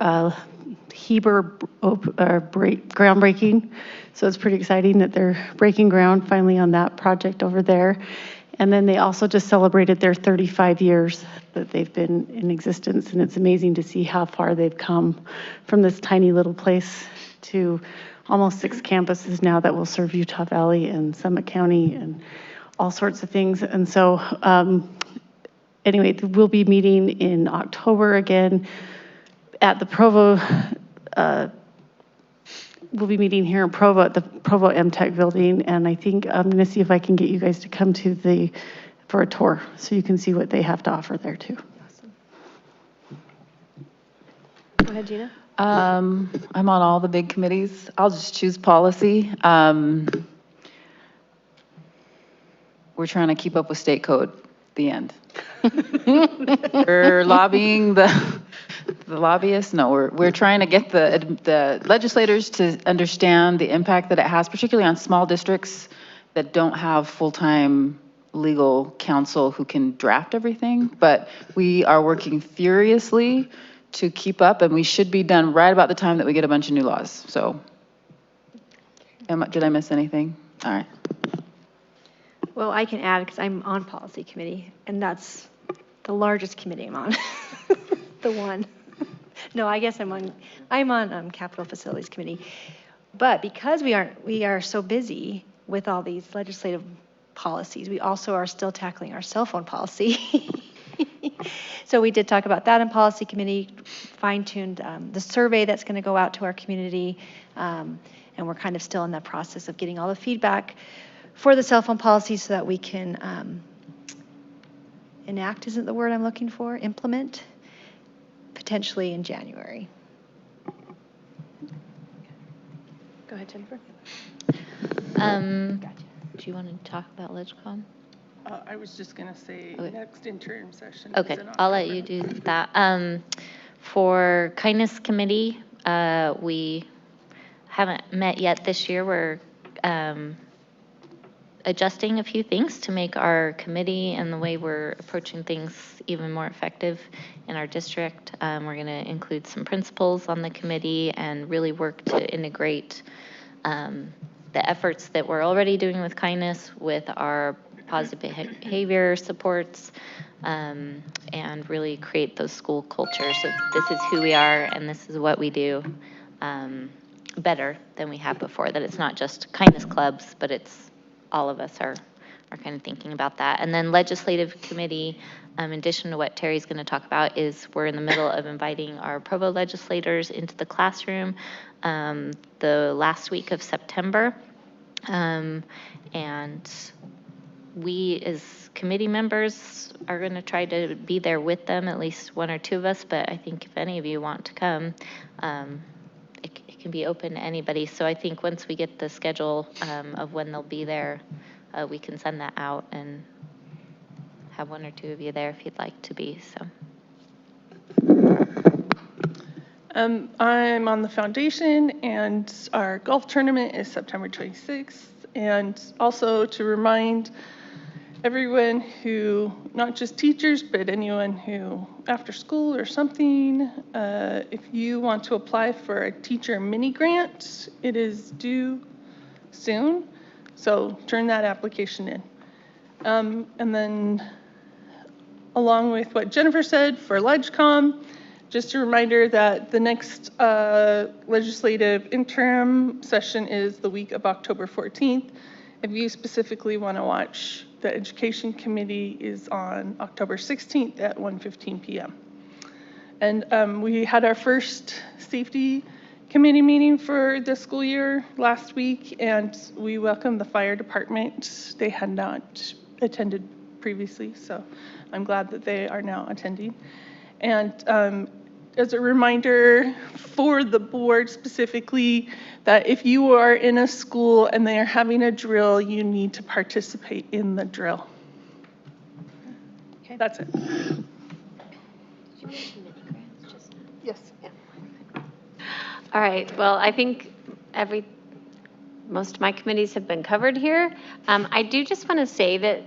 [SPEAKER 15] Heber groundbreaking. So it's pretty exciting that they're breaking ground finally on that project over there. And then they also just celebrated their 35 years that they've been in existence. And it's amazing to see how far they've come from this tiny little place to almost 6 campuses now that will serve Utah Valley and Summit County and all sorts of things. And so anyway, we'll be meeting in October again at the Provo. We'll be meeting here in Provo at the Provo MTech building, and I think I'm going to see if I can get you guys to come to for a tour so you can see what they have to offer there too.
[SPEAKER 1] Awesome. Go ahead, Gina.
[SPEAKER 3] I'm on all the big committees. I'll just choose policy. We're trying to keep up with state code, the end. We're lobbying the lobbyists. No, we're trying to get the legislators to understand the impact that it has, particularly on small districts that don't have full-time legal counsel who can draft everything. But we are working furiously to keep up, and we should be done right about the time that we get a bunch of new laws. So, did I miss anything? All right.
[SPEAKER 19] Well, I can add because I'm on policy committee, and that's the largest committee I'm on. The one. No, I guess I'm on capital facilities committee. But because we are so busy with all these legislative policies, we also are still tackling our cell phone policy. So we did talk about that in policy committee, fine-tuned the survey that's going to go out to our community, and we're kind of still in that process of getting all the feedback for the cell phone policy so that we can enact isn't the word I'm looking for, implement, potentially in January.
[SPEAKER 1] Go ahead, Jennifer.
[SPEAKER 5] Do you want to talk about LegCom?
[SPEAKER 16] I was just going to say next interim session.
[SPEAKER 5] Okay, I'll let you do that. For Kindness Committee, we haven't met yet this year. We're adjusting a few things to make our committee and the way we're approaching things even more effective in our district. We're going to include some principals on the committee and really work to integrate the efforts that we're already doing with kindness with our positive behavior supports, and really create those school cultures of this is who we are and this is what we do better than we have before, that it's not just kindness clubs, but it's all of us are kind of thinking about that. And then legislative committee, in addition to what Terry's going to talk about, is we're in the middle of inviting our Provo legislators into the classroom the last week of September. And we as committee members are going to try to be there with them, at least one or two of us, but I think if any of you want to come, it can be open to anybody. So I think once we get the schedule of when they'll be there, we can send that out and have one or two of you there if you'd like to be. So.
[SPEAKER 16] I'm on the foundation, and our golf tournament is September 26th. And also to remind everyone who, not just teachers, but anyone who after school or something, if you want to apply for a teacher mini grant, it is due soon. So turn that application in. And then along with what Jennifer said for LegCom, just a reminder that the next legislative interim session is the week of October 14th. If you specifically want to watch, the Education Committee is on October 16th at 1:15 p.m. And we had our first safety committee meeting for the school year last week, and we welcomed the fire department. They had not attended previously, so I'm glad that they are now attending. And as a reminder for the board specifically, that if you are in a school and they are having a drill, you need to participate in the drill. Okay. That's it. Yes. Yeah.
[SPEAKER 6] All right, well, I think most of my committees have been covered here. I do just want to say that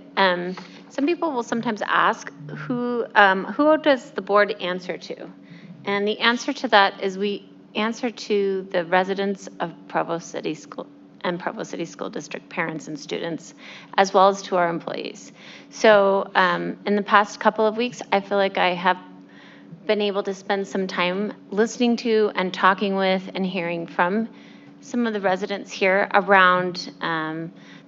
[SPEAKER 6] some people will sometimes ask, who does the board answer to? And the answer to that is we answer to the residents of Provo City School and Provo City School District parents and students, as well as to our employees. So in the past couple of weeks, I feel like I have been able to spend some time listening to and talking with and hearing from some of the residents here around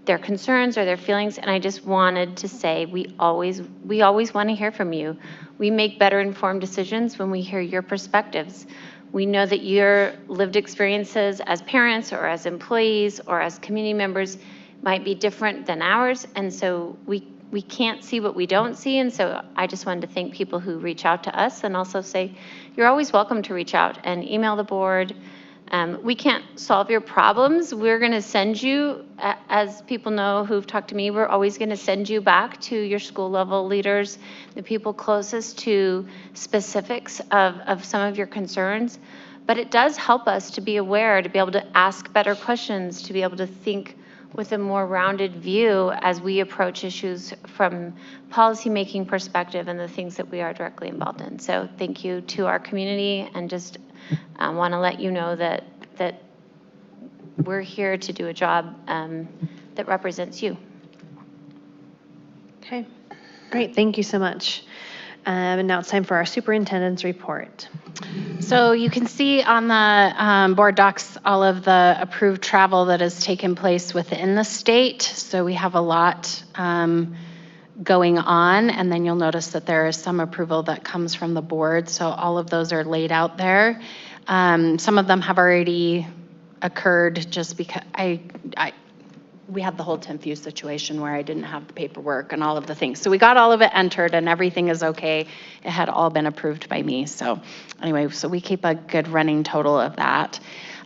[SPEAKER 6] their concerns or their feelings. And I just wanted to say, we always want to hear from you. We make better informed decisions when we hear your perspectives. We know that your lived experiences as parents or as employees or as community members might be different than ours. And so we can't see what we don't see. And so I just wanted to thank people who reach out to us and also say, you're always welcome to reach out and email the board. We can't solve your problems. We're going to send you, as people know who've talked to me, we're always going to send you back to your school level leaders, the people closest to specifics of some of your concerns. But it does help us to be aware, to be able to ask better questions, to be able to think with a more rounded view as we approach issues from policymaking perspective and the things that we are directly involved in. So thank you to our community, and just want to let you know that we're here to do a job that represents you.
[SPEAKER 1] Okay, great, thank you so much. And now it's time for our superintendent's report.
[SPEAKER 20] So you can see on the board docs all of the approved travel that has taken place within the state. So we have a lot going on, and then you'll notice that there is some approval that comes from the board. So all of those are laid out there. Some of them have already occurred just because we had the whole Timpview situation where I didn't have the paperwork and all of the things. So we got all of it entered and everything is okay. It had all been approved by me. So anyway, so we keep a good running total of that.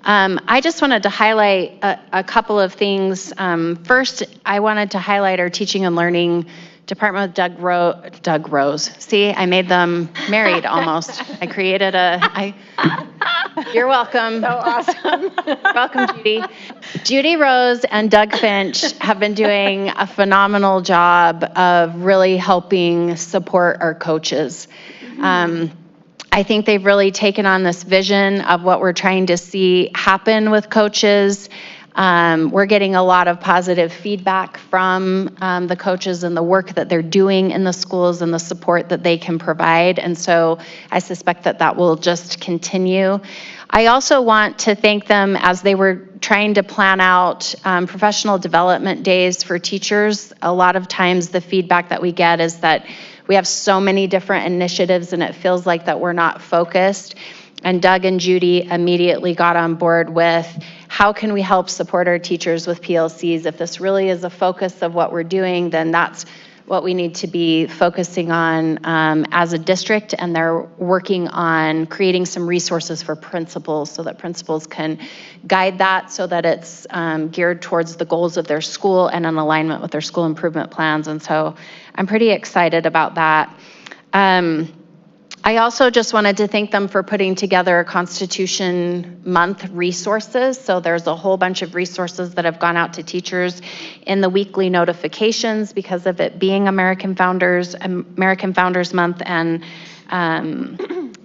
[SPEAKER 20] I just wanted to highlight a couple of things. First, I wanted to highlight our teaching and learning department with Doug Rose. See, I made them married almost. I created you're welcome. So awesome. Welcome, Judy. Judy Rose and Doug Finch have been doing a phenomenal job of really helping support our coaches. I think they've really taken on this vision of what we're trying to see happen with coaches. We're getting a lot of positive feedback from the coaches and the work that they're doing in the schools and the support that they can provide. And so I suspect that that will just continue. I also want to thank them as they were trying to plan out professional development days for teachers. A lot of times the feedback that we get is that we have so many different initiatives and it feels like that we're not focused. And Doug and Judy immediately got on board with how can we help support our teachers with PLCs? If this really is a focus of what we're doing, then that's what we need to be focusing on as a district, and they're working on creating some resources for principals so that principals can guide that so that it's geared towards the goals of their school and in alignment with their school improvement plans. And so I'm pretty excited about that. I also just wanted to thank them for putting together Constitution Month resources. So there's a whole bunch of resources that have gone out to teachers in the weekly notifications because of it being American Founders Month and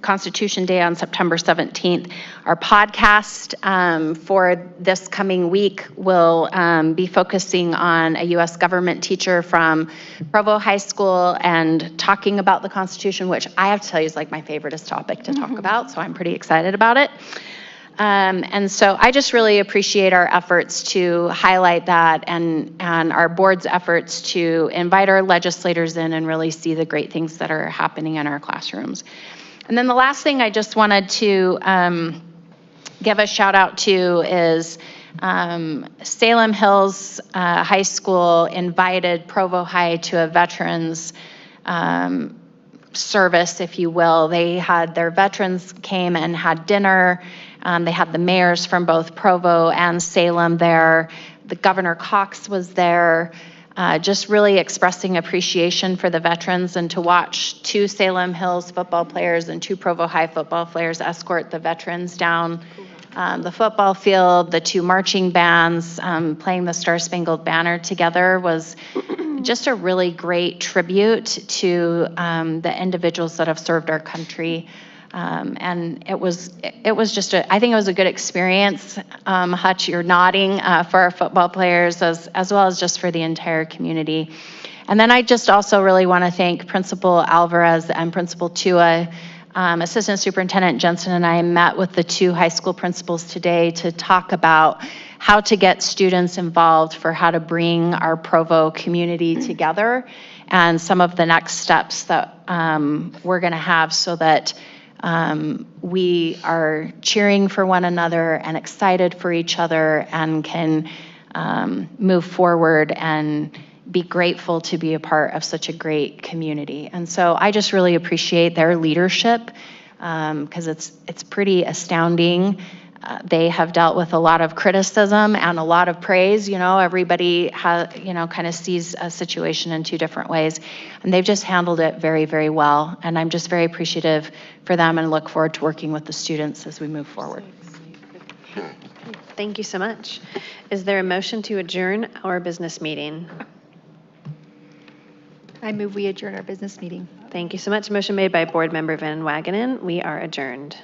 [SPEAKER 20] Constitution Day on September 17th. Our podcast for this coming week will be focusing on a U.S. government teacher from Provo High School and talking about the Constitution, which I have to tell you is like my favoriteest topic to talk about, so I'm pretty excited about it. And so I just really appreciate our efforts to highlight that and our board's efforts to invite our legislators in and really see the great things that are happening in our classrooms. And then the last thing I just wanted to give a shout out to is Salem Hills High School invited Provo High to a veterans service, if you will. They had their veterans came and had dinner. They had the mayors from both Provo and Salem there. The Governor Cox was there, just really expressing appreciation for the veterans, and to watch 2 Salem Hills football players and 2 Provo High football players escort the veterans down the football field, the 2 marching bands playing the Star Spangled Banner together was just a really great tribute to the individuals that have served our country. And it was just I think it was a good experience. Hutch, you're nodding for our football players as well as just for the entire community. And then I just also really want to thank Principal Alvarez and Principal Tua. Assistant Superintendent Jensen and I met with the 2 high school principals today to talk about how to get students involved for how to bring our Provo community together and some of the next steps that we're going to have so that we are cheering for one another and excited for each other and can move forward and be grateful to be a part of such a great community. And so I just really appreciate their leadership because it's pretty astounding. They have dealt with a lot of criticism and a lot of praise. You know, everybody kind of sees a situation in 2 different ways, and they've just handled it very, very well. And I'm just very appreciative for them and look forward to working with the students as we move forward.
[SPEAKER 1] Thank you so much. Is there a motion to adjourn our business meeting?
[SPEAKER 19] I move we adjourn our business meeting.
[SPEAKER 1] Thank you so much. Motion made by Board Member Van Wagenen. We are adjourned.